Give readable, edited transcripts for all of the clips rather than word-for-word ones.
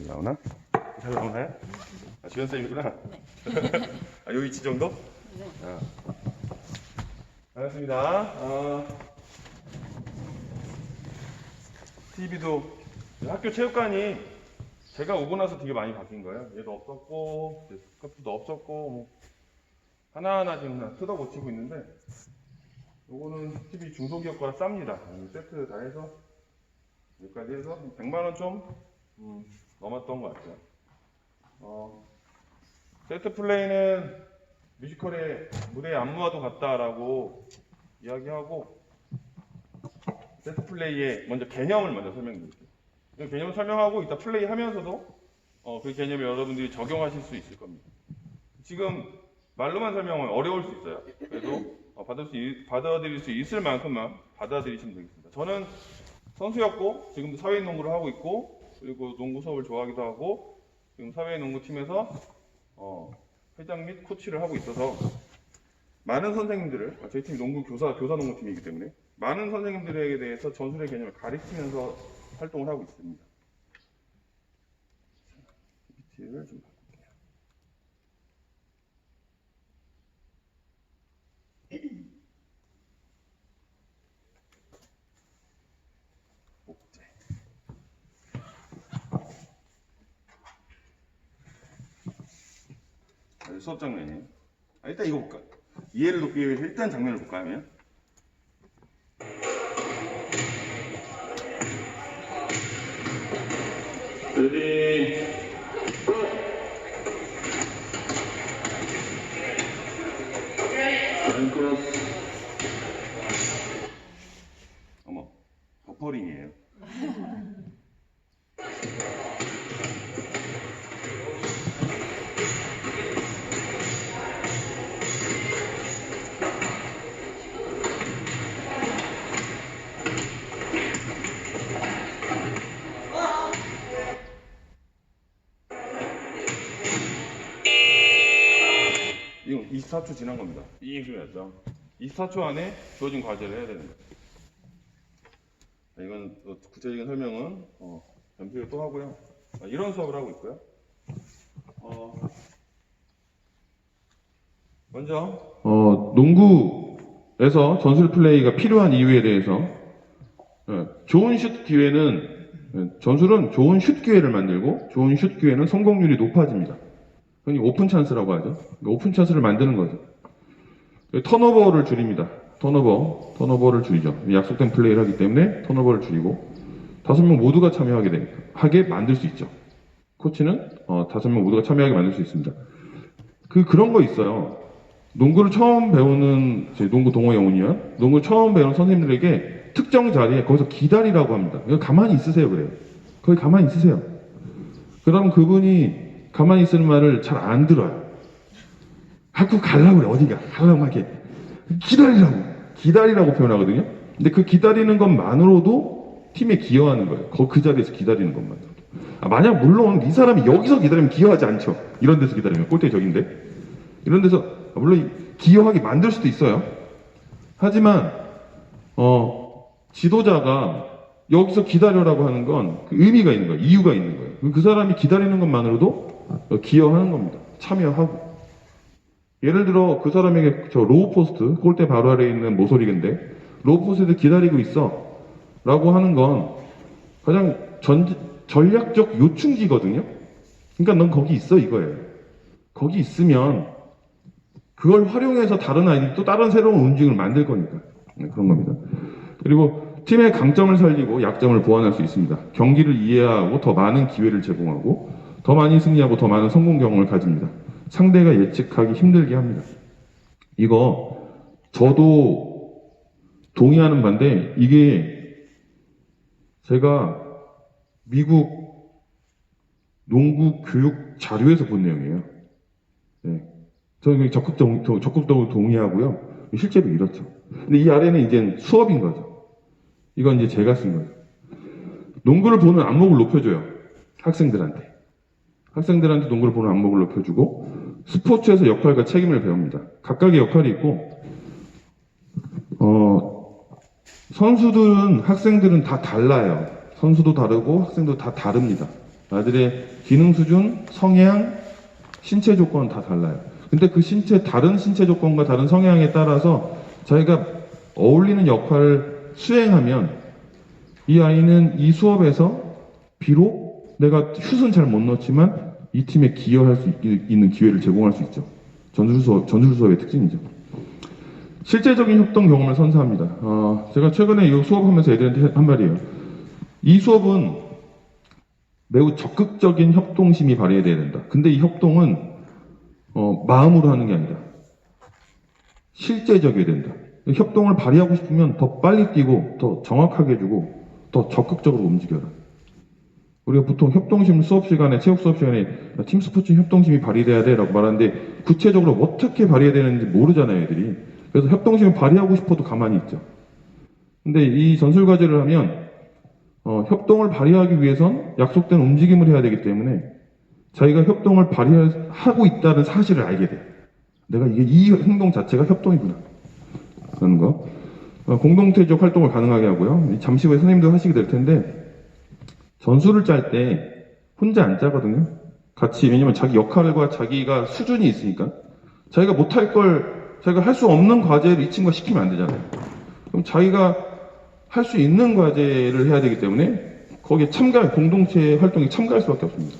잘 나오나? 잘 나오나요? 아, 주연쌤이구나. 아, 요 위치 정도? 네. 아. 반갑습니다. TV도 학교 체육관이 제가 오고 나서 되게 많이 바뀐 거예요. 얘도 없었고, 스카프도 없었고, 뭐 하나하나 지금 다 뜯어 고치고 있는데, 요거는 TV 중소기업 거라 쌉니다. 세트 다 해서 여기까지 해서 100만원 좀 넘었던 것 같아요. 세트 플레이는 뮤지컬의 무대의 안무와도 같다라고 이야기하고, 세트 플레이의 먼저 개념을 먼저 설명드릴게요. 이 개념을 설명하고 이따 플레이 하면서도 그 개념을 여러분들이 적용하실 수 있을 겁니다. 지금 말로만 설명은 어려울 수 있어요. 그래도 받아들일 수 있을 만큼만 받아들이시면 되겠습니다. 저는 선수였고 지금도 사회인 농구를 하고 있고, 그리고 농구 수업을 좋아하기도 하고, 지금 사회인 농구팀에서 회장 및 코치를 하고 있어서 많은 선생님들을, 저희 팀이 교사 농구팀이기 때문에 많은 선생님들에게 대해서 전술의 개념을 가르치면서 활동을 하고 있습니다. PPT를 좀 바꿀게요. 목재. 수업 장면이에요. 일단 이거 볼까? 이해를 돕기 위해서 일단 장면을 볼까 하면, 레디 랭크로스. 어머, 버퍼링이에요. 이건 24초 지난 겁니다. 이 얘기였죠. 24초 안에 주어진 과제를 해야 되는 거예요. 이건 구체적인 설명은 연필을 또 하고요. 이런 수업을 하고 있고요. 먼저 농구에서 전술 플레이가 필요한 이유에 대해서, 좋은 슛 기회는, 전술은 좋은 슛 기회를 만들고 좋은 슛 기회는 성공률이 높아집니다. 흔히 오픈 찬스라고 하죠. 오픈 찬스를 만드는 거죠. 턴오버를 줄입니다. 턴오버를 줄이죠. 약속된 플레이를 하기 때문에 턴오버를 줄이고 5명 모두가 참여하게 만들 수 있죠. 코치는 5명 모두가 참여하게 만들 수 있습니다. 그런 거 있어요. 농구를 처음 배우는 농구 동호 영훈이요. 농구를 처음 배우는 선생님들에게 특정 자리에 거기서 기다리라고 합니다. 가만히 있으세요 그래요. 거기 가만히 있으세요. 그러면 그분이 가만히 있는 말을 잘 안 들어요. 자꾸 가려고 그래. 어디가 가려고 하게 기다리라고 표현하거든요. 근데 그 기다리는 것만으로도 팀에 기여하는 거예요. 그 자리에서 기다리는 것만으로도. 만약 물론 이 사람이 여기서 기다리면 기여하지 않죠. 이런 데서 기다리면 골대 저긴데 이런 데서 물론 기여하게 만들 수도 있어요. 하지만 지도자가 여기서 기다려라고 하는 건 그 의미가 있는 거예요. 이유가 있는 거예요. 그 사람이 기다리는 것만으로도 기여하는 겁니다. 참여하고. 예를 들어 그 사람에게 저 로우 포스트, 골대 바로 아래에 있는 모서리인데 로우 포스트에 기다리고 있어 라고 하는 건 가장 전략적 요충지거든요. 그러니까 넌 거기 있어 이거예요. 거기 있으면 그걸 활용해서 다른 아이들이 또 다른 새로운 움직임을 만들 거니까. 그런 겁니다. 그리고 팀의 강점을 살리고 약점을 보완할 수 있습니다. 경기를 이해하고 더 많은 기회를 제공하고 더 많이 승리하고 더 많은 성공 경험을 가집니다. 상대가 예측하기 힘들게 합니다. 이거 저도 동의하는 바인데 이게 제가 미국 농구 교육 자료에서 본 내용이에요. 네. 저는 적극적으로 동의하고요. 실제로 이렇죠. 근데 이 아래는 이제 수업인 거죠. 이건 이제 제가 쓴 거예요. 농구를 보는 안목을 높여줘요. 학생들한테 농구를 보는 안목을 높여주고 스포츠에서 역할과 책임을 배웁니다. 각각의 역할이 있고 선수들은 학생들은 다 달라요. 선수도 다르고 학생도 다 다릅니다. 아들의 기능 수준, 성향, 신체 조건은 다 달라요. 근데 그 다른 신체 조건과 다른 성향에 따라서 자기가 어울리는 역할을 수행하면 이 아이는 이 수업에서 비록 내가 슛은 잘 못 넣지만 이 팀에 기여할 수 있는 기회를 제공할 수 있죠. 전술 수업의 특징이죠. 실제적인 협동 경험을 선사합니다. 제가 최근에 이 수업하면서 애들한테 한 말이에요. 이 수업은 매우 적극적인 협동심이 발휘돼야 된다. 근데 이 협동은 마음으로 하는 게 아니다. 실제적이어야 된다. 협동을 발휘하고 싶으면 더 빨리 뛰고 더 정확하게 해주고 더 적극적으로 움직여라. 우리가 보통 협동심 수업 시간에, 체육 수업 시간에 팀 스포츠 협동심이 발휘돼야 돼 라고 말하는데 구체적으로 어떻게 발휘해야 되는지 모르잖아요, 애들이. 그래서 협동심을 발휘하고 싶어도 가만히 있죠. 근데 이 전술 과제를 하면 협동을 발휘하기 위해선 약속된 움직임을 해야 되기 때문에 자기가 협동을 발휘하고 있다는 사실을 알게 돼. 내가 이 행동 자체가 협동이구나. 라는 거. 공동체적 활동을 가능하게 하고요. 잠시 후에 선생님도 하시게 될 텐데 전술을 짤 때 혼자 안 짜거든요. 같이. 왜냐면 자기 역할과 자기가 수준이 있으니까. 자기가 못할 걸, 자기가 할 수 없는 과제를 이 친구가 시키면 안 되잖아요. 그럼 자기가 할 수 있는 과제를 해야 되기 때문에 거기에 공동체 활동에 참가할 수밖에 없습니다.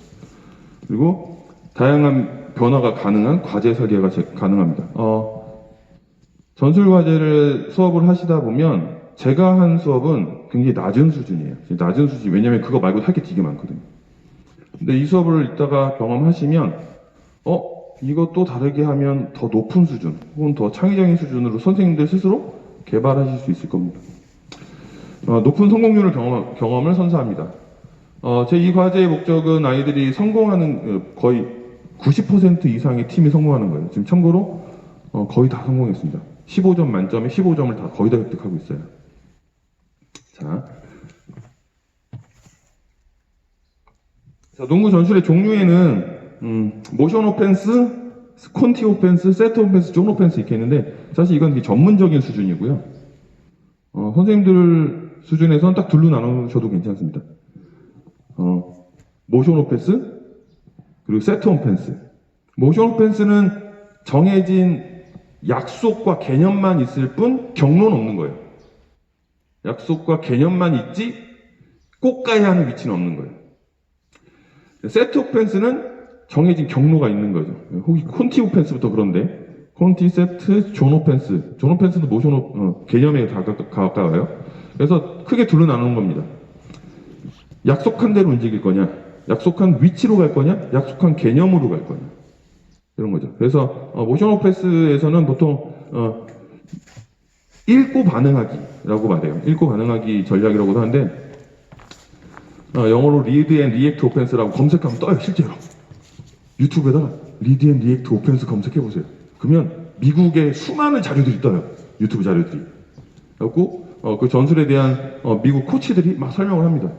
그리고 다양한 변화가 가능한 과제 설계가 가능합니다. 전술 과제를 수업을 하시다 보면 제가 한 수업은 굉장히 낮은 수준이에요. 낮은 수준. 왜냐면 그거 말고 할 게 되게 많거든요. 근데 이 수업을 이따가 경험하시면 이거 또 다르게 하면 더 높은 수준 혹은 더 창의적인 수준으로 선생님들 스스로 개발하실 수 있을 겁니다. 높은 성공률을 경험을 선사합니다. 제 이 과제의 목적은 아이들이 성공하는 거의 90% 이상의 팀이 성공하는 거예요. 지금 참고로 거의 다 성공했습니다. 15점 만점에 15점을 다 거의 다 획득하고 있어요. 자, 농구 전술의 종류에는 모션 오펜스, 콘티 오펜스, 세트 오펜스, 존 오펜스 이렇게 있는데 사실 이건 전문적인 수준이고요. 선생님들 수준에서는 딱 둘로 나누셔도 괜찮습니다. 모션 오펜스 그리고 세트 오펜스. 모션 오펜스는 정해진 약속과 개념만 있을 뿐 경로는 없는 거예요. 약속과 개념만 있지 꼭 가야 하는 위치는 없는 거예요. 세트 오펜스는 정해진 경로가 있는 거죠. 혹시 콘티 오펜스부터 그런데 콘티, 세트, 존 오펜스. 존 오펜스도 모션 개념에 가까워요. 그래서 크게 둘로 나누는 겁니다. 약속한 대로 움직일 거냐, 약속한 위치로 갈 거냐, 약속한 개념으로 갈 거냐. 이런 거죠. 그래서 모션 오펜스에서는 보통 읽고 반응하기라고 말해요. 읽고 반응하기 전략이라고도 하는데 영어로 리드 앤 리액트 오펜스라고 검색하면 떠요. 실제로 유튜브에다가 리드 앤 리액트 오펜스 검색해보세요. 그러면 미국의 수많은 자료들이 떠요. 유튜브 자료들이. 그래갖고 그 전술에 대한 미국 코치들이 막 설명을 합니다.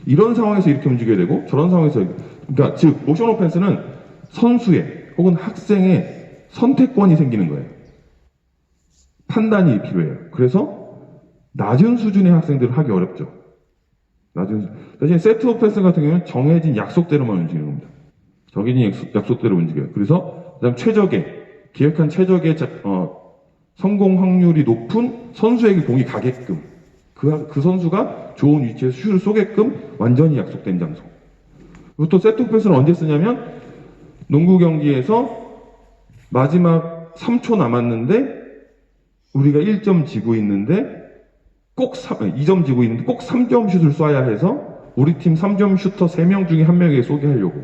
이런 상황에서 이렇게 움직여야 되고 저런 상황에서 그러니까 즉 모션 오펜스는 선수의 혹은 학생의 선택권이 생기는 거예요. 판단이 필요해요. 그래서 낮은 수준의 학생들은 하기 어렵죠. 대신 세트 오펜스 같은 경우는 정해진 약속대로만 움직이는 겁니다. 정해진 약속대로 움직여요. 그래서 그다음 기획한 최적의 성공 확률이 높은 선수에게 공이 가게끔 그 선수가 좋은 위치에서 슛을 쏘게끔 완전히 약속된 장소. 그리고 또 세트 오펜스는 언제 쓰냐면 농구 경기에서 마지막 3초 남았는데 우리가 1점 지고 있는데 2점 지고 있는데 꼭 3점 슛을 쏴야 해서 우리 팀 3점 슈터 3명 중에 1명에게 쏘게 하려고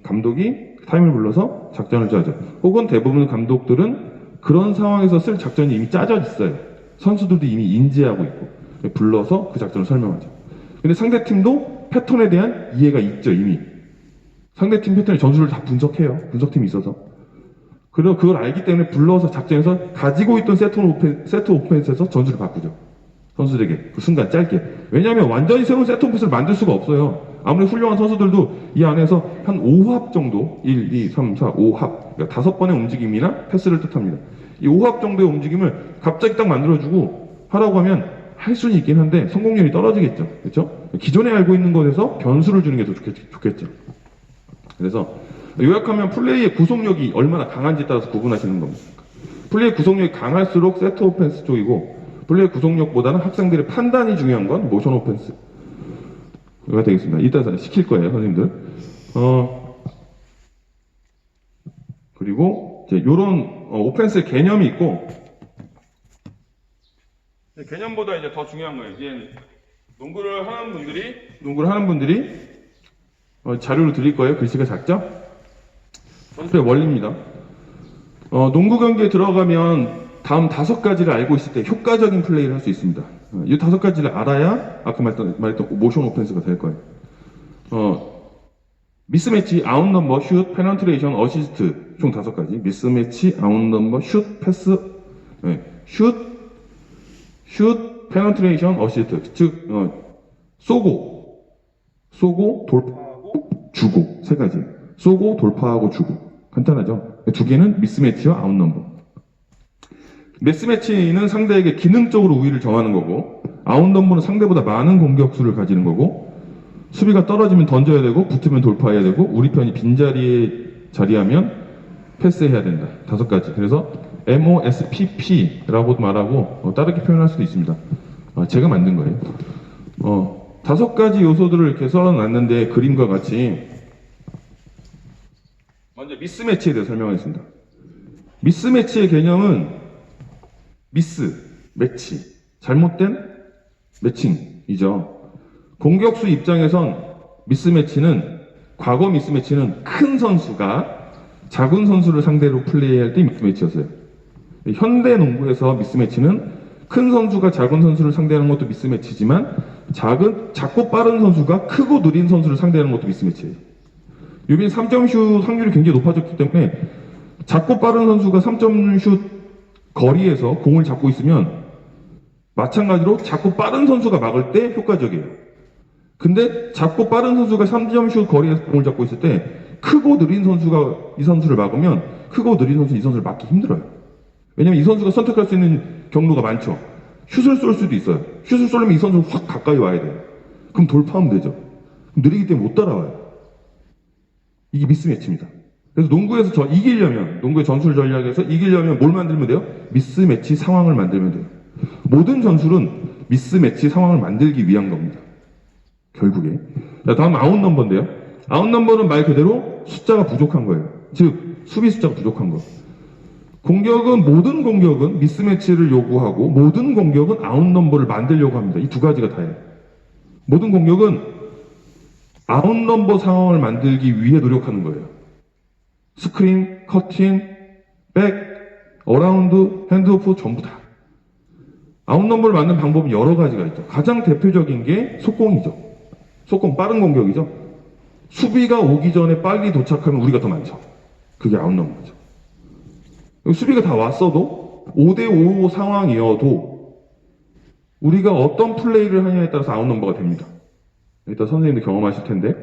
감독이 타임을 불러서 작전을 짜죠. 혹은 대부분 감독들은 그런 상황에서 쓸 작전이 이미 짜져 있어요. 선수들도 이미 인지하고 있고 불러서 그 작전을 설명하죠. 근데 상대팀도 패턴에 대한 이해가 있죠. 이미 상대팀 패턴의 전술을 다 분석해요. 분석팀이 있어서. 그리고 그걸 알기 때문에 불러서 작전에서 가지고 있던 세트 오펜스에서 전술을 바꾸죠. 선수들에게 그 순간 짧게. 왜냐하면 완전히 새로운 세트 오펜스를 만들 수가 없어요. 아무리 훌륭한 선수들도 이 안에서 한 5합 정도 1, 2, 3, 4, 5합 그러니까 5번의 움직임이나 패스를 뜻합니다. 이 5합 정도의 움직임을 갑자기 딱 만들어주고 하라고 하면 할 수는 있긴 한데 성공률이 떨어지겠죠. 그렇죠? 기존에 알고 있는 것에서 변수를 주는 게 더 좋겠죠. 그래서 요약하면 플레이의 구속력이 얼마나 강한지에 따라서 구분하시는 겁니다. 플레이의 구속력이 강할수록 세트 오펜스 쪽이고 플레이의 구속력보다는 학생들의 판단이 중요한 건 모션 오펜스가 되겠습니다. 이따 시킬 거예요, 선생님들. 그리고 이제 요런 오펜스의 개념이 있고 개념보다 이제 더 중요한 거예요. 이제 농구를 하는 분들이 자료를 드릴 거예요. 글씨가 작죠? 전술의 원리입니다. 농구 경기에 들어가면 다음 5가지를 알고 있을 때 효과적인 플레이를 할 수 있습니다. 이 5가지를 알아야 아까 말했던 모션 오펜스가 될 거예요. 미스매치, 아웃넘버, 슛, 페넌트레이션, 어시스트 총 5가지. 미스매치, 아웃넘버, 슛, 패스, 슛, 페넌트레이션, 어시스트. 즉 쏘고, 돌파하고, 주고 3가지. 쏘고, 돌파하고, 주고. 간단하죠? 2개는 미스매치와 아웃넘버. 미스매치는 상대에게 기능적으로 우위를 정하는 거고, 아웃넘버는 상대보다 많은 공격수를 가지는 거고, 수비가 떨어지면 던져야 되고, 붙으면 돌파해야 되고, 우리 편이 빈자리에 자리하면 패스해야 된다. 5가지. 그래서 MOSPP라고도 말하고 다르게 표현할 수도 있습니다. 제가 만든 거예요. 5가지 요소들을 이렇게 써놨는데 그림과 같이 먼저 미스매치에 대해서 설명하겠습니다. 미스매치의 개념은 매치, 잘못된 매칭이죠. 공격수 입장에선 과거 미스매치는 큰 선수가 작은 선수를 상대로 플레이할 때 미스매치였어요. 현대 농구에서 미스매치는 큰 선수가 작은 선수를 상대하는 것도 미스매치지만 작고 빠른 선수가 크고 느린 선수를 상대하는 것도 미스매치예요. 요즘 3점 슛 확률이 굉장히 높아졌기 때문에 작고 빠른 선수가 3점 슛 거리에서 공을 잡고 있으면 마찬가지로 작고 빠른 선수가 막을 때 효과적이에요. 근데 작고 빠른 선수가 3점 슛 거리에서 공을 잡고 있을 때 크고 느린 선수가 이 선수를 막으면 크고 느린 선수는 이 선수를 막기 힘들어요. 왜냐면 이 선수가 선택할 수 있는 경로가 많죠. 슛을 쏠 수도 있어요. 슛을 쏘려면 이 선수는 확 가까이 와야 돼요. 그럼 돌파하면 되죠. 느리기 때문에 못 따라와요. 이게 미스매치입니다. 그래서 농구에서 농구의 전술 전략에서 이기려면 뭘 만들면 돼요? 미스매치 상황을 만들면 돼요. 모든 전술은 미스매치 상황을 만들기 위한 겁니다. 결국에. 자, 다음 아웃넘버인데요. 아웃넘버는 말 그대로 숫자가 부족한 거예요. 즉, 수비 숫자가 부족한 거. 모든 공격은 미스매치를 요구하고 모든 공격은 아웃넘버를 만들려고 합니다. 이 2가지가 다예요. 모든 공격은 아웃넘버 상황을 만들기 위해 노력하는 거예요. 스크린, 커팅, 백, 어라운드, 핸드오프 전부 다. 아웃넘버를 만드는 방법은 여러 가지가 있죠. 가장 대표적인 게 속공이죠. 속공, 빠른 공격이죠. 수비가 오기 전에 빨리 도착하면 우리가 더 많죠. 그게 아웃넘버죠. 수비가 다 왔어도 5대5 상황이어도 우리가 어떤 플레이를 하냐에 따라서 아웃넘버가 됩니다. 일단 선생님도 경험하실 텐데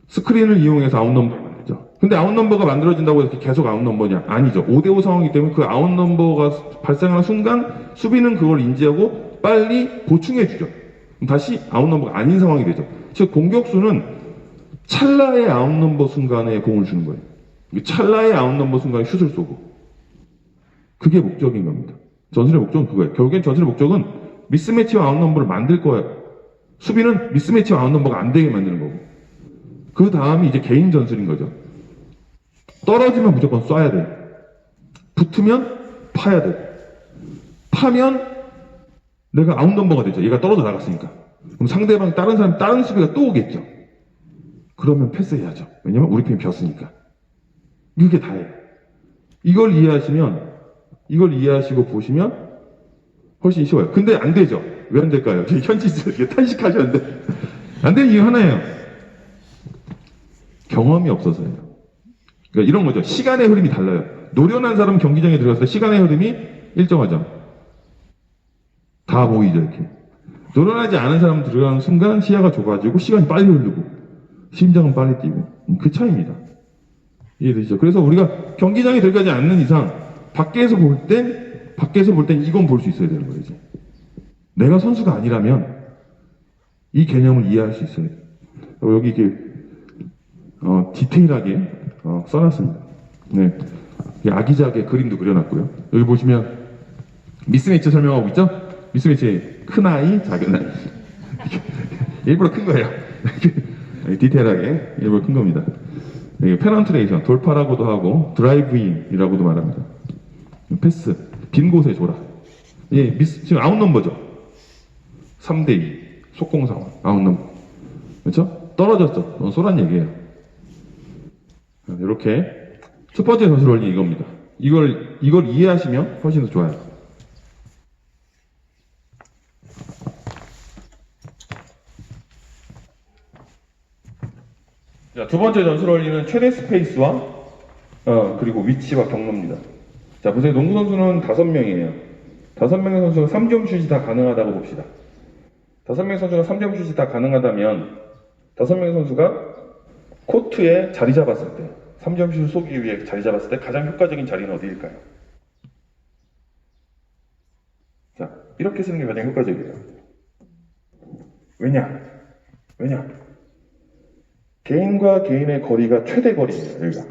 스크린을 이용해서 아웃넘버를 만들죠. 근데 아웃넘버가 만들어진다고 해서 계속 아웃넘버냐? 아니죠. 5대5 상황이기 때문에 그 아웃넘버가 발생하는 순간 수비는 그걸 인지하고 빨리 보충해주죠. 다시 아웃넘버가 아닌 상황이 되죠. 즉 공격수는 찰나의 아웃넘버 순간에 공을 주는 거예요. 찰나의 아웃넘버 순간에 슛을 쏘고 그게 목적인 겁니다. 전술의 목적은 그거예요. 결국엔 전술의 목적은 미스매치와 아웃넘버를 만들 거예요. 수비는 미스매치와 아웃넘버가 안 되게 만드는 거고 그 다음이 이제 개인 전술인 거죠. 떨어지면 무조건 쏴야 돼. 붙으면 파야 돼. 파면 내가 아웃넘버가 되죠. 얘가 떨어져 나갔으니까. 그럼 상대방 다른 수비가 또 오겠죠. 그러면 패스해야죠. 왜냐면 우리 편이 비었으니까. 이게 다예요. 이걸 이해하시고 보시면 훨씬 쉬워요. 근데 안 되죠. 왜 안 될까요? 현지에서 이렇게 탄식하셨는데 안 되는 이유 하나예요. 경험이 없어서예요. 그러니까 이런 거죠. 시간의 흐름이 달라요. 노련한 사람 경기장에 들어갔을 때 시간의 흐름이 일정하죠. 다 보이죠, 이렇게. 노련하지 않은 사람 들어가는 순간 시야가 좁아지고 시간이 빨리 흐르고 심장은 빨리 뛰고 그 차이입니다. 이해되시죠? 그래서 우리가 경기장에 들어가지 않는 이상 밖에서 볼 땐 이건 볼 수 있어야 되는 거예요. 이제. 내가 선수가 아니라면 이 개념을 이해할 수 있어요. 여기 이렇게 디테일하게 써놨습니다. 네, 아기자기의 그림도 그려놨고요. 여기 보시면 미스매치 설명하고 있죠? 미스매치 큰 아이, 작은 아이. 일부러 큰 거예요. 디테일하게 일부러 큰 겁니다. 페넌트레이션, 돌파라고도 하고 드라이브인이라고도 말합니다. 패스, 빈 곳에 줘라. 지금 아웃 넘버죠. 3대2 속공 상황, 아웃 넘버. 그렇죠? 떨어졌죠. 쏘란 얘기예요. 이렇게 첫 번째 전술 원리 이겁니다. 이걸 이해하시면 훨씬 더 좋아요. 자, 두 번째 전술 원리는 최대 스페이스와 그리고 위치와 경로입니다. 자, 보세요. 농구 선수는 5명이에요. 5명의 선수가 3점 슛이 다 가능하다고 봅시다. 5명의 선수가 3점 슛이 다 가능하다면 5명의 선수가 코트에 자리 잡았을 때 3점 슛을 쏘기 위해 자리 잡았을 때 가장 효과적인 자리는 어디일까요? 자, 이렇게 쓰는 게 가장 효과적이에요. 왜냐? 개인과 개인의 거리가 최대 거리예요, 여기가.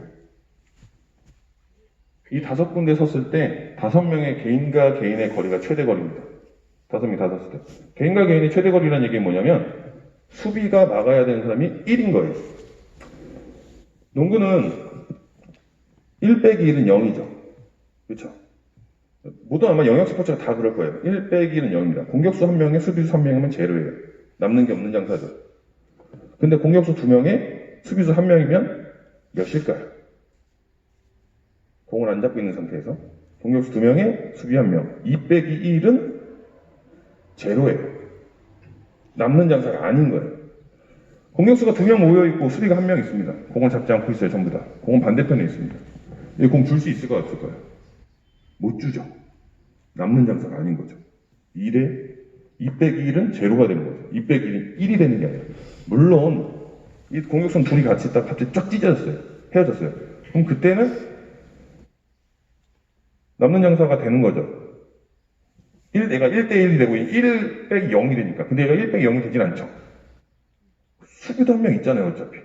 이 5군데 섰을 때 5명의 개인과 개인의 거리가 최대 거리입니다. 5명이 다 섰을 때. 개인과 개인의 최대 거리라는 얘기는 뭐냐면 수비가 막아야 되는 사람이 1인 거예요. 농구는 1 빼기 1은 0이죠. 그렇죠? 모두 아마 영역 스포츠가 다 그럴 거예요. 1 빼기 1은 0입니다. 공격수 1명에 수비수 1명이면 제로예요. 남는 게 없는 장사죠. 근데 공격수 2명에 수비수 1명이면 몇일까요? 공을 안 잡고 있는 상태에서 공격수 2명에 수비 1명. 2 빼기 1은 제로예요. 남는 장사가 아닌 거예요. 공격수가 2명 모여있고 수비가 1명 있습니다. 공을 잡지 않고 있어요, 전부 다. 공은 반대편에 있습니다. 이 공 줄 수 있을까요, 없을까요? 못 주죠. 남는 장사가 아닌 거죠. 2 빼기 1은 제로가 되는 거죠. 2 빼기 1은 1이 되는 게 아니라. 물론 이 공격수는 둘이 같이 있다가 갑자기 쫙 찢어졌어요. 헤어졌어요. 그럼 그때는 남는 장사가 되는 거죠. 얘가 1대1이 되고 1 빼기 0이 되니까. 근데 얘가 1 빼기 0이 되진 않죠. 수비도 1명 있잖아요, 어차피.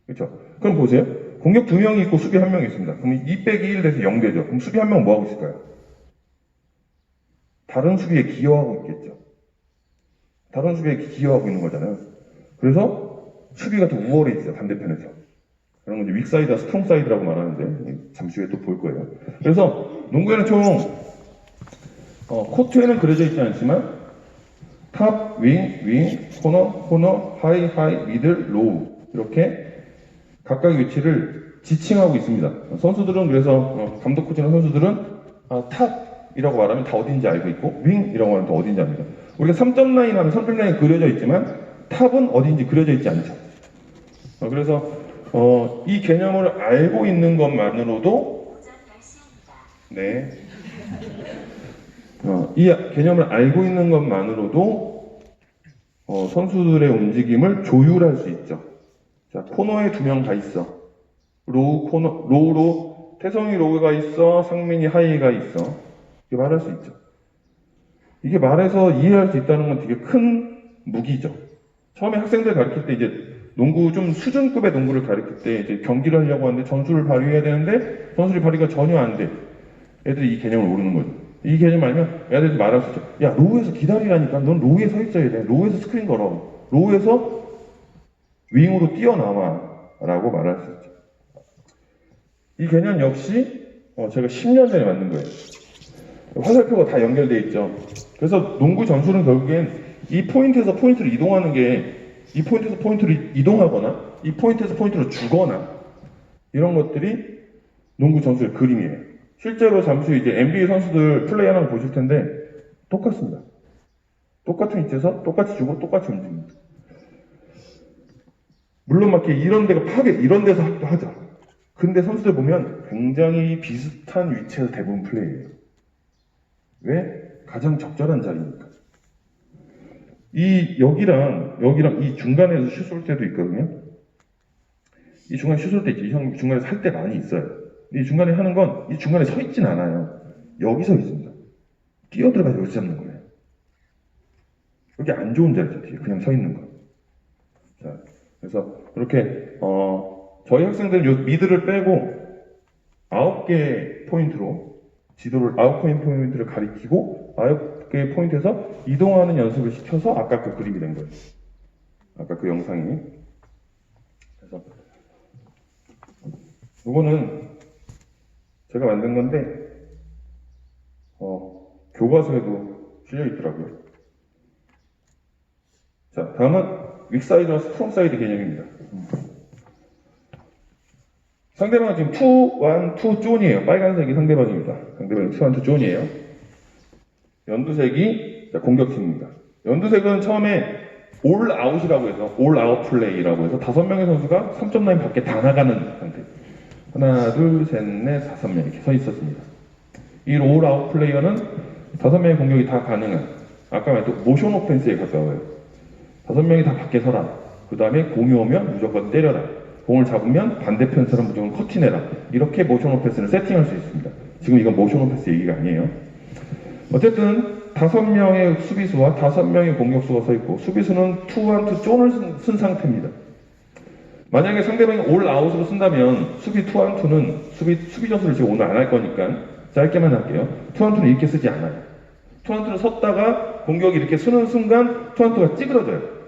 그렇죠? 그럼 보세요. 공격 2명이 있고 수비 1명이 있습니다. 그럼 2 빼기 1 돼서 0 되죠. 그럼 수비 1명은 뭐 하고 있을까요? 다른 수비에 기여하고 있겠죠. 다른 수비에 기여하고 있는 거잖아요. 그래서 수비가 더 우월해지죠, 반대편에서. 그런 건 이제 윅사이드와 스트롱사이드라고 말하는데 잠시 후에 또 볼 거예요. 그래서 농구에는 총 코트에는 그려져 있지 않지만 탑, 윙, 코너, 하이, 미들, 로우 이렇게 각각의 위치를 지칭하고 있습니다. 선수들은 그래서 감독 코치나 선수들은 탑이라고 말하면 다 어딘지 알고 있고 윙이라고 하면 다 어딘지 압니다. 우리가 3점 라인 하면 3점 라인 그려져 있지만 탑은 어딘지 그려져 있지 않죠. 그래서 이 개념을 알고 있는 것만으로도 이 개념을 알고 있는 것만으로도 선수들의 움직임을 조율할 수 있죠. 자, 코너에 2명 가 있어. 로우로 태성이 로우가 있어, 상민이 하이가 있어. 이렇게 말할 수 있죠. 이게 말해서 이해할 수 있다는 건 되게 큰 무기죠. 처음에 학생들 가르칠 때 이제 농구 좀 수준급의 농구를 가르칠 때 이제 경기를 하려고 하는데 전술을 발휘해야 되는데 전술이 발휘가 전혀 안 돼. 애들이 이 개념을 모르는 거죠. 이 개념 알면 애들이 말할 수 있죠. 야, 로우에서 기다리라니까. 넌 로우에 서 있어야 돼. 로우에서 스크린 걸어. 로우에서 윙으로 뛰어나와. 라고 말할 수 있죠. 이 개념 역시 제가 10년 전에 만든 거예요. 화살표가 다 연결되어 있죠. 그래서 농구 전술은 결국엔 이 포인트에서 포인트로 이동하는 게 이 포인트에서 포인트로 이동하거나 이 포인트에서 포인트로 주거나 이런 것들이 농구 전술의 그림이에요. 실제로 잠시 후 이제 NBA 선수들 플레이하는 거 보실 텐데 똑같습니다. 똑같은 위치에서 똑같이 주고 똑같이 움직입니다. 물론 막 이런 데가 이런 데서 하죠. 근데 선수들 보면 굉장히 비슷한 위치에서 대부분 플레이해요. 왜? 가장 적절한 자리니까. 여기랑 이 중간에서 슛 쏠 때도 있거든요. 이 중간에 슛 쏠 때 있지. 형 중간에서 할 때 많이 있어요. 이 중간에 하는 건 이 중간에 서 있진 않아요. 여기 서 있습니다. 뛰어들어가서 여기 잡는 거예요. 보기 안 좋은 자리죠. 뒤에 그냥 서 있는 거. 자, 그래서 그렇게 저희 학생들은 요 미드를 빼고 9개 포인트로 지도를 9개 포인트를 가리키고 9개 포인트에서 이동하는 연습을 시켜서 아까 그 그림이 된 거예요. 아까 그 영상이. 그래서 이거는 제가 만든 건데 교과서에도 실려 있더라고요. 자, 다음은 윅사이드와 스트롱사이드 개념입니다. 상대방은 지금 2, 1, 2 존이에요. 빨간색이 상대방입니다. 상대방이 2, 1, 2 존이에요. 연두색이 공격팀입니다. 연두색은 처음에 올 아웃이라고 해서 올 아웃 플레이라고 해서 5명의 선수가 3점 라인 밖에 다 나가는 상태. 하나, 둘, 셋, 넷, 5명 이렇게 서 있었습니다. 이 올 아웃 플레이어는 5명의 공격이 다 가능한, 아까 말했던 모션 오펜스에 가까워요. 5명이 다 밖에 서라. 그 다음에 공이 오면 무조건 때려라. 공을 잡으면 반대편 사람 무조건 커팅해라. 이렇게 모션 오펜스를 세팅할 수 있습니다. 지금 이건 모션 오펜스 얘기가 아니에요. 어쨌든 5명의 수비수와 5명의 공격수가 서 있고 수비수는 2, 1, 2 존을 쓴 상태입니다. 만약에 상대방이 올 아웃으로 쓴다면 수비 2, 1, 2는 수비 전술을 지금 오늘 안 할 거니까 짧게만 할게요. 2, 1, 2는 이렇게 쓰지 않아요. 2, 1, 2는 섰다가 공격이 이렇게 쓰는 순간 2, 1, 2가 찌그러져요.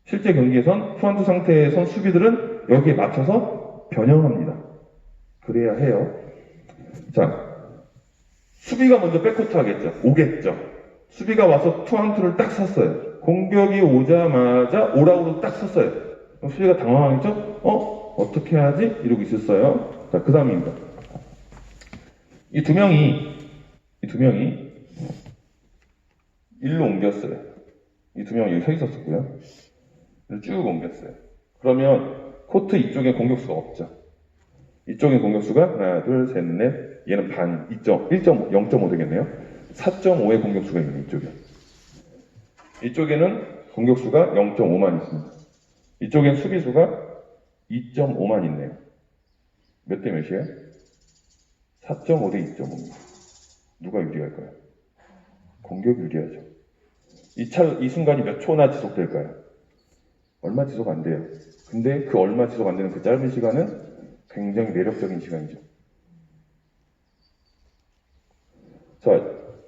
실제 경기에선 2, 1, 2 상태의 선 수비들은 여기에 맞춰서 변형합니다. 그래야 해요. 자, 수비가 먼저 백코트 하겠죠. 오겠죠. 수비가 와서 2, 1, 2를 딱 섰어요. 공격이 오자마자 오라고도 딱 섰어요. 그럼 수비가 당황하겠죠? 어떻게 하지? 이러고 있었어요. 자, 그 다음입니다. 이 두 명이 일로 옮겼어요. 이 두 명이 여기 서 있었었고요. 쭉 옮겼어요. 그러면 코트 이쪽에 공격수가 없죠. 이쪽에 공격수가 하나, 둘, 셋, 넷. 얘는 반, 0.5 되겠네요. 4.5의 공격수가 있는 이쪽에. 이쪽에는 공격수가 0.5만 있습니다. 이쪽엔 수비수가 2.5만 있네요. 몇 대 몇이에요? 4.5 대 2.5입니다. 누가 유리할까요? 공격이 유리하죠. 이 순간이 몇 초나 지속될까요? 얼마 지속 안 돼요. 근데 그 얼마 지속 안 되는 그 짧은 시간은 굉장히 매력적인 시간이죠. 자,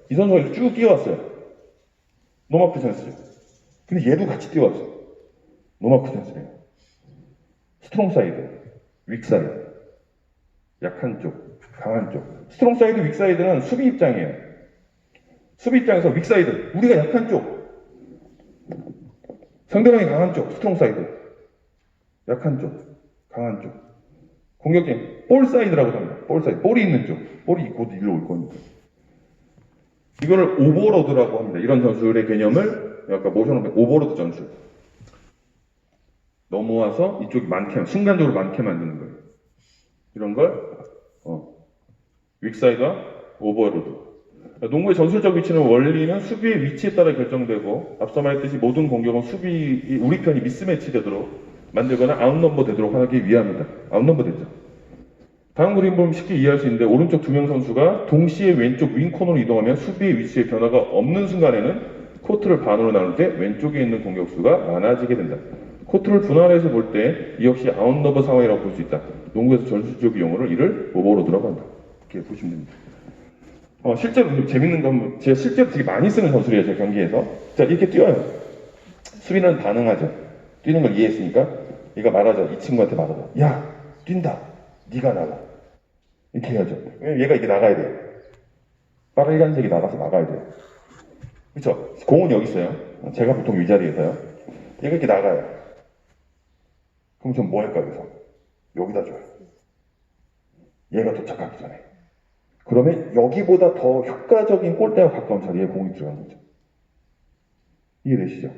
이 선수가 이렇게 쭉 뛰어왔어요. 노마크 찬스죠. 근데 얘도 같이 뛰어왔어. 노마크 찬스래요. 스트롱 사이드, 윅 사이드. 약한 쪽, 강한 쪽. 스트롱 사이드, 윅 사이드는 수비 입장이에요. 수비 입장에서 윅 사이드, 우리가 약한 쪽. 상대방이 강한 쪽, 스트롱 사이드. 약한 쪽, 강한 쪽. 공격팀, 볼 사이드라고 합니다. 볼 사이드. 볼이 있는 쪽. 볼이 곧 일로 올 거니까. 이거를 오버로드라고 합니다. 이런 전술의 개념을 아까 모션 오버로드 전술. 넘어와서 이쪽이 순간적으로 많게 만드는 거예요. 이런 걸 윅사이드와 오버로드. 농구의 전술적 위치는 원리는 수비의 위치에 따라 결정되고 앞서 말했듯이 모든 공격은 우리 편이 미스매치 되도록 만들거나 아웃넘버 되도록 하기 위함이다. 아웃넘버 되죠. 다음 그림 보면 쉽게 이해할 수 있는데 오른쪽 2명 선수가 동시에 왼쪽 윙 코너로 이동하면 수비의 위치에 변화가 없는 순간에는 코트를 반으로 나눌 때 왼쪽에 있는 공격수가 많아지게 된다. 코트를 분할해서 볼 때 이 역시 아웃넘버 상황이라고 볼 수 있다. 농구에서 전술적 용어를 이를 오버로드라고 한다. 이렇게 보시면 됩니다. 실제로 재밌는 건 제가 실제로 되게 많이 쓰는 전술이에요. 제 경기에서. 자, 이렇게 뛰어요. 수비는 반응하죠. 뛰는 걸 이해했으니까 얘가 말하죠. 이 친구한테 말하죠. 야, 뛴다. 네가 나가. 이렇게 해야죠. 왜냐면 얘가 이렇게 나가야 돼요. 빨간색이 나가서 나가야 돼요. 그렇죠? 공은 여기 있어요. 제가 보통 이 자리에서요. 얘가 이렇게 나가요. 그럼 전 뭐 할까요? 여기서? 여기다 줘요. 얘가 도착하기 전에. 그러면 여기보다 더 효과적인 골대와 가까운 자리에 공이 들어가는 거죠. 이해되시죠?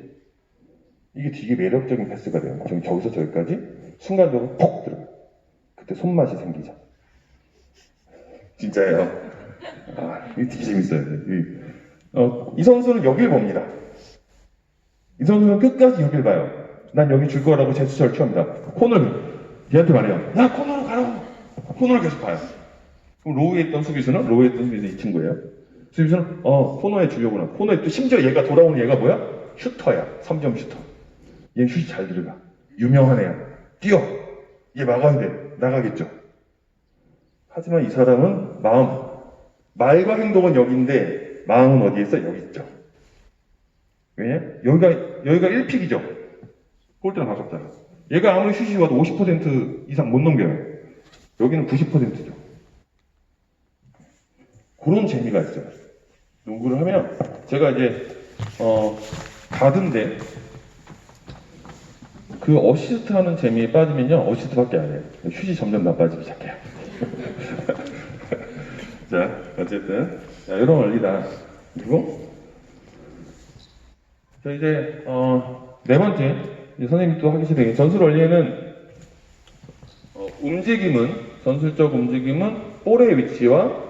이게 되게 매력적인 패스가 돼요. 저기서 저기까지 순간적으로 폭 들어가요. 그때 손맛이 생기죠. 진짜예요. 이게 되게 재밌어요. 이 선수는 여길 봅니다. 이 선수는 끝까지 여길 봐요. 난 여기 줄 거라고 제스처를 취합니다. 코너를 얘한테 말해요. 야, 코너로 가라고. 코너를 계속 봐요. 그럼 로우에 있던 수비수는 이 친구예요. 수비수는 코너에 주려고 나. 코너에 또 심지어 얘가 돌아오는 얘가 뭐야? 슈터야. 3점 슈터. 얘 슛이 잘 들어가. 유명한 애야. 뛰어. 얘 막아야 돼. 나가겠죠. 하지만 이 사람은 말과 행동은 여기인데 마음은 어디에 있어? 여기 있죠. 왜냐? 여기가 1픽이죠. 골대랑 가깝잖아. 얘가 아무리 슛이 와도 50% 이상 못 넘겨요. 여기는 90%죠. 그런 재미가 있어요. 농구를 하면 제가 이제 가드인데 그 어시스트 하는 재미에 빠지면요 어시스트밖에 안 해요. 슛이 점점 나빠지기 시작해요. 자 어쨌든 이런 원리다. 그리고 자 이제 네 번째 선생님이 또 하기 싫은 전술 원리에는 전술적 움직임은 볼의 위치와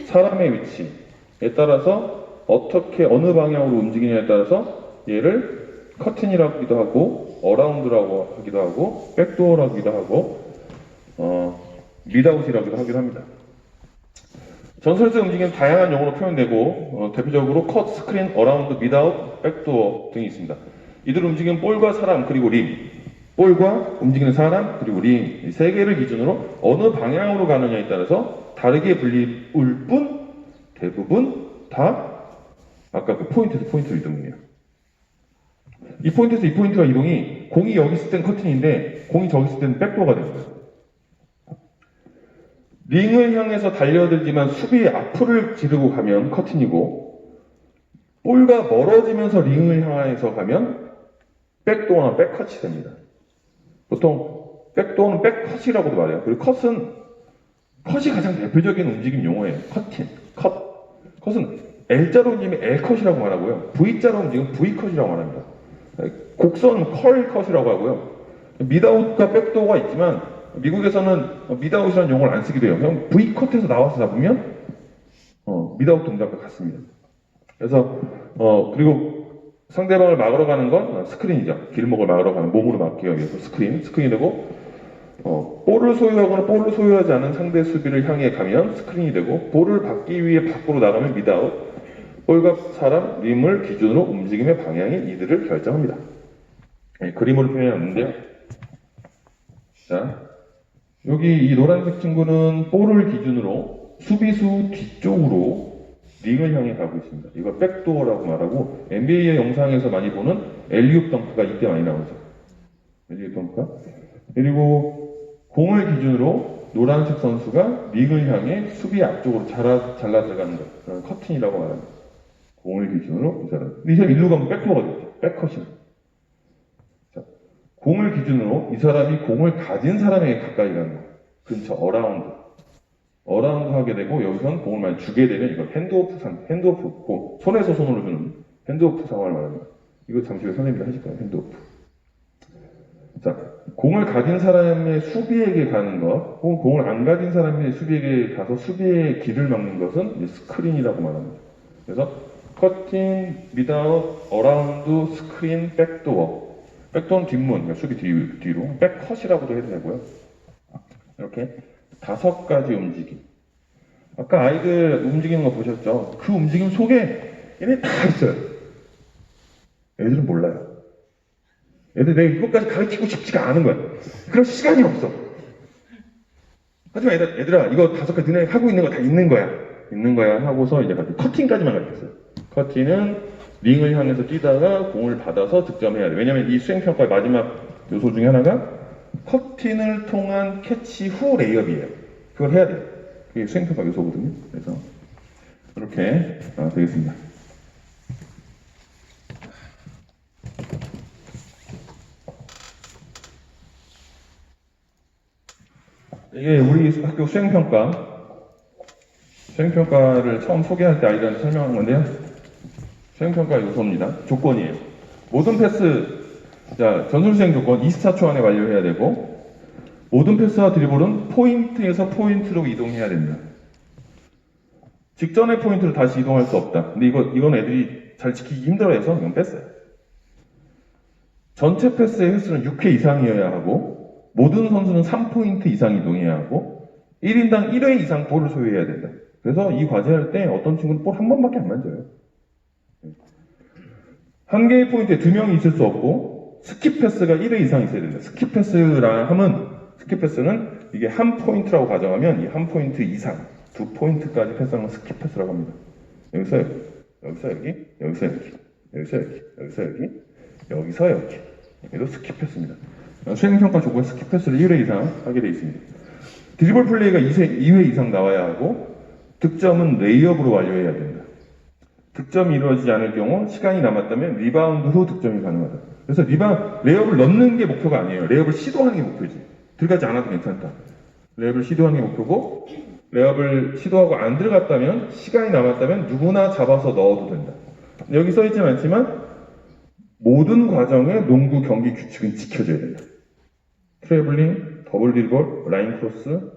사람의 위치에 따라서 어느 방향으로 움직이냐에 따라서 얘를 커튼이라고도 하고 어라운드라고 하기도 하고 백도어라기도 하고 미드아웃이라고도 하기도 합니다. 전술적 움직임은 다양한 용어로 표현되고 대표적으로 컷, 스크린, 어라운드, 미드아웃, 백도어 등이 있습니다. 이들 움직임은 볼과 사람 그리고 볼과 움직이는 사람 그리고 이 세 개를 기준으로 어느 방향으로 가느냐에 따라서 다르게 불릴 뿐 대부분 다 아까 그 포인트에서 포인트로 이동해요. 이 포인트에서 이 포인트가 이동이 공이 여기 있을 땐 커튼인데 공이 저기 있을 때는 백도어가 되는 거예요. 링을 향해서 달려들지만 수비 앞을 지르고 가면 커튼이고 볼과 멀어지면서 링을 향해서 가면 백도어나 백컷이 됩니다. 보통 백도어는 백컷이라고도 말해요. 그리고 컷이 가장 대표적인 움직임 용어예요. 컷은 L자로 움직이면 L컷이라고 말하고요. V자로 움직이면 V컷이라고 말합니다. 곡선은 컬컷이라고 하고요. 미드아웃과 백도어가 있지만 미국에서는 미드아웃이라는 용어를 안 쓰기도 해요. 그냥 V컷에서 나와서 잡으면 미드아웃 동작과 같습니다. 그래서 그리고 상대방을 막으러 가는 건 스크린이죠. 길목을 막으러 가는 몸으로 막기 위해서 스크린이 되고 볼을 소유하거나 볼을 소유하지 않은 상대 수비를 향해 가면 스크린이 되고 볼을 받기 위해 밖으로 나가면 미드아웃 볼과 사람, 림을 기준으로 움직임의 방향이 이들을 결정합니다. 네, 그림으로 표현했는데요. 자, 여기 이 노란색 친구는 볼을 기준으로 수비수 뒤쪽으로 링을 향해 가고 있습니다. 이걸 백도어라고 말하고 NBA 영상에서 많이 보는 엘리웁 덩크가 이때 많이 나오죠. 엘리웁 덩크가. 그리고 공을 기준으로 노란색 선수가 링을 향해 수비 앞쪽으로 잘라 들어가는 것. 그런 커튼이라고 말합니다. 공을 기준으로 이 사람. 근데 이 사람 일로 가면 백도어가 되죠. 백컷이죠. 자, 공을 기준으로 이 사람이 공을 가진 사람에게 가까이 가는 거. 근처 어라운드 하게 되고 여기서는 공을 많이 주게 되면 이걸 핸드오프, 손에서 손으로 주는 핸드오프 상황을 말합니다. 이거 잠시 후에 선생님이 하실 거예요. 핸드오프. 자, 공을 가진 사람의 수비에게 가는 것, 혹은 공을 안 가진 사람의 수비에게 가서 수비의 길을 막는 것은 스크린이라고 말합니다. 그래서 커팅, 미드아웃, 어라운드, 스크린, 백도어. 백도어는 뒷문, 그러니까 수비 뒤로. 백컷이라고도 해도 되고요. 이렇게 5가지 움직임. 아까 아이들 움직이는 거 보셨죠? 그 움직임 속에 얘네 다 있어요. 애들은 몰라요. 애들 내가 이것까지 가르치고 싶지가 않은 거야. 그럴 시간이 없어. 하지만 얘들아 이거 5가지 너네 하고 있는 거 다 있는 거야 하고서 이제 커팅까지만 가르쳤어요. 커팅은 링을 향해서 뛰다가 공을 받아서 득점해야 돼. 왜냐면 이 수행평가의 마지막 요소 중에 하나가 커팅을 통한 캐치 후 레이업이에요. 그걸 해야 돼요. 그게 수행평가 요소거든요. 그래서 이렇게 되겠습니다. 이게 우리 학교 수행평가를 처음 소개할 때 아이들한테 설명한 건데요. 수행평가 요소입니다. 조건이에요. 모든 패스, 자, 전술수행 조건 24초 안에 완료해야 되고, 모든 패스와 드리블은 포인트에서 포인트로 이동해야 됩니다. 직전의 포인트로 다시 이동할 수 없다. 근데 이건 애들이 잘 지키기 힘들어해서 이건 뺐어요. 전체 패스의 횟수는 6회 이상이어야 하고, 모든 선수는 3포인트 이상 이동해야 하고, 1인당 1회 이상 볼을 소유해야 된다. 그래서 이 과제 할 때 어떤 친구는 볼 한 번밖에 안 만져요. 한 개의 포인트에 두 명이 있을 수 없고 스킵 패스가 1회 이상 있어야 된다. 스킵 패스라 하면 스킵 패스는 이게 한 포인트라고 가정하면 이 한 포인트 이상 두 포인트까지 패스하는 걸 스킵 패스라고 합니다. 여기서 여기, 여기서 여기, 여기서 여기, 여기서 여기, 여기서 여기, 여기서 여기. 이도 스킵 패스입니다. 수행평가 조건에 스킵 패스를 1회 이상 하게 되어 있습니다. 드리블 플레이가 2회 이상 나와야 하고 득점은 레이업으로 완료해야 된다. 득점이 이루어지지 않을 경우 시간이 남았다면 리바운드 후 득점이 가능하다. 그래서 레이업을 넣는 게 목표가 아니에요. 레이업을 시도하는 게 목표지. 들어가지 않아도 괜찮다. 레이업을 시도하는 게 목표고 레이업을 시도하고 안 들어갔다면 시간이 남았다면 누구나 잡아서 넣어도 된다. 여기 써있진 않지만 모든 과정의 농구 경기 규칙은 지켜져야 된다. 트래블링, 더블 드리블, 라인 크로스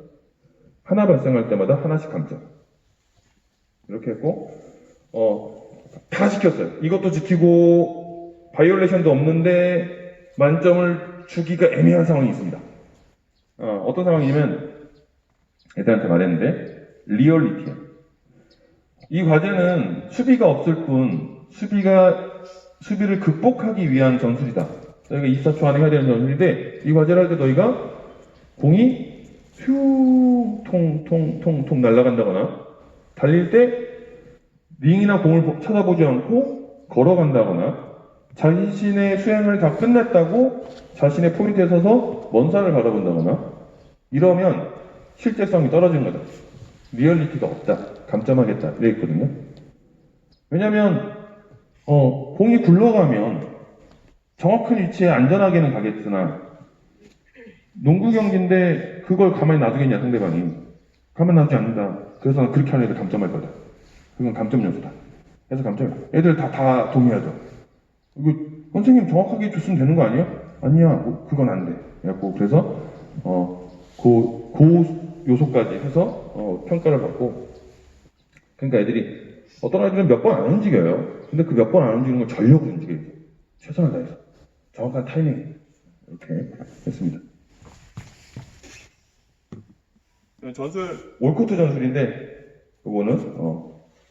하나 발생할 때마다 하나씩 감점. 이렇게 했고 다 지켰어요. 이것도 지키고 바이올레이션도 없는데 만점을 주기가 애매한 상황이 있습니다. 어떤 상황이냐면 애들한테 말했는데 리얼리티야. 이 과제는 수비가 없을 뿐 수비를 극복하기 위한 전술이다. 저희가 24초 안에 해야 되는 전술인데 이 과제를 할 때 너희가 공이 휴 통통통통 날아간다거나 달릴 때 링이나 공을 쳐다보지 않고 걸어간다거나 자신의 수행을 다 끝냈다고 자신의 포인트에 서서 먼 산을 바라본다거나 이러면 실제성이 떨어지는 거다. 리얼리티가 없다. 감점하겠다. 이래 있거든요. 왜냐면 공이 굴러가면 정확한 위치에 안전하게는 가겠으나 농구 경기인데 그걸 가만히 놔두겠냐 상대방이. 가만히 놔두지 않는다. 그래서 난 그렇게 하는 애들 감점할 거다. 그건 감점 요소다. 그래서 감점. 애들 다 동의하죠. 이거 선생님 정확하게 줬으면 되는 거 아니야? 아니야. 그건 안 돼. 그래서 그 요소까지 해서 평가를 받고. 그러니까 애들이 어떤 애들은 몇 번 안 움직여요. 근데 그 몇 번 안 움직이는 걸 전력으로 움직여요. 최선을 다해서 정확한 타이밍 이렇게 했습니다. 전술 올코트 전술인데 이거는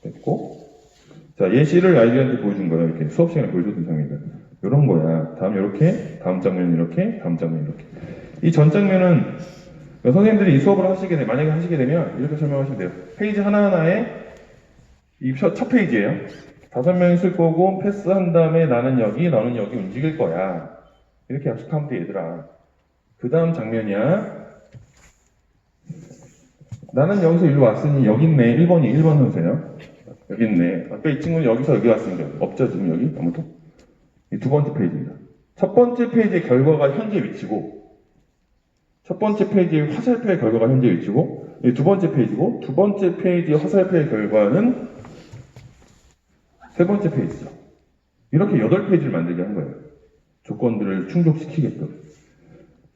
됐고 자 예시를 아이들한테 보여준 거예요. 이렇게 수업 시간에 보여줬던 장면이다. 이런 거야. 다음 이렇게 다음 장면 이렇게 다음 장면 이렇게 이 전 장면은 선생님들이 이 수업을 만약에 하시게 되면 이렇게 설명하시면 돼요. 페이지 하나하나에 이 첫 페이지예요. 5명이 쓸 거고 패스한 다음에 나는 여기 너는 여기 움직일 거야. 이렇게 약속하면 돼 얘들아. 그 다음 장면이야. 나는 여기서 일로 왔으니 여기 있네. 1번이 1번 선수예요. 여기 있네. 아까 이 친구는 여기서 여기 왔으니까 없죠 지금 여기 아무튼. 이 두 번째 페이지입니다. 첫 번째 페이지의 결과가 현재 위치고 첫 번째 페이지의 화살표의 결과가 현재 위치고 이 두 번째 페이지고 두 번째 페이지의 화살표의 결과는 세 번째 페이지죠. 이렇게 8페이지를 만들게 한 거예요. 조건들을 충족시키게끔.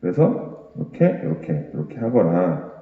그래서 이렇게 하거라.